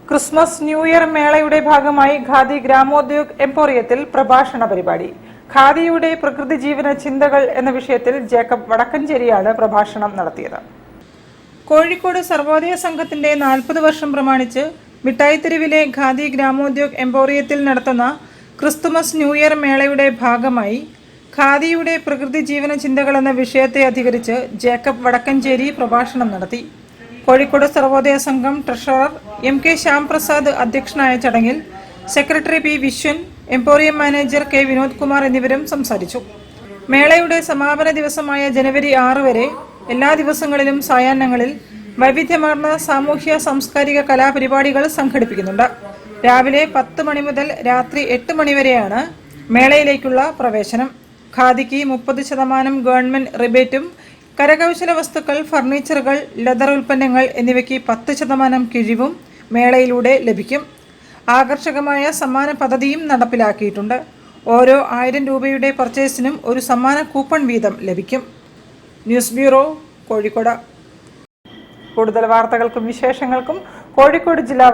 Christmas new year മേളയുടെ ഭാഗമായി ഖാദി ഗ്രാമോദ്योग എംപോറിയത്തിൽ പ്രഭാഷണ പരിപാടി. ഖാദിയുടെ പ്രകൃതി ജീവന ചിന്തകൾ എന്ന വിഷയത്തിൽ ജേക്കബ് വടക്കഞ്ചേരിയാണ് പ്രഭാഷണം നടത്തിയത്. കോഴിക്കോട് സർവോദയ സംഘത്തിന്റെ 40 വർഷം പ്രമാണിച്ച് മിഠായിത്തെരുവിലെ ഖാദി ഗ്രാമോദ്योग എംപോറിയത്തിൽ നടത്തുന്ന ക്രിസ്തുമസ് ന്യൂ ഇയർ മേളയുടെ ഭാഗമായി ഖാദിയുടെ പ്രകൃതി ജീവന ചിന്തകൾ എന്ന വിഷയത്തെ അധികരിച്ച് ജേക്കബ് വടക്കഞ്ചേരി പ്രഭാഷണം നടത്തി. കോഴിക്കോട് സർവോദയ സംഘം ട്രഷറർ MK ശ്യാംപ്രസാദ് അധ്യക്ഷനായ ചടങ്ങിൽ secretary P Vishwan, emporium manager K Vinod Kumar എന്നിവരും സംസാരിച്ചു. മേളയുടെ സമാപന ദിവസമായ ജനുവരി 6 വരെ എല്ലാ ദിവസങ്ങളിലും സായാഹ്നങ്ങളിൽ വൈവിധ്യമാർന്ന സാമൂഹ്യ സാംസ്കാരിക കലാപരിപാടികൾ സംഘടിപ്പിക്കുന്നുണ്ട്. രാവിലെ 10 മണി മുതൽ രാത്രി 8 മണി വരെയാണ് മേളയിലേക്കുള്ള പ്രവേശനം. ഖാദിക്ക് 30% ഗവൺമെന്റ് റിബേറ്റും കരകൗശല വസ്തുക്കൾ, ഫർണിച്ചറുകൾ, ലെതർ ഉൽപ്പന്നങ്ങൾ എന്നിവയ്ക്ക് 10% കിഴിവും മേളയിലൂടെ ലഭിക്കും. ആകർഷകമായ സമ്മാന പദ്ധതിയും നടപ്പിലാക്കിയിട്ടുണ്ട്. ഓരോ 1000 രൂപയുടെ പർച്ചേസിനും ഒരു സമ്മാന കൂപ്പൺ വീതം ലഭിക്കും. News bureau, Kozhikode. കൂടുതൽ വാർത്തകൾക്കും വിശേഷങ്ങൾക്കും കോഴിക്കോട് ജില്ലാ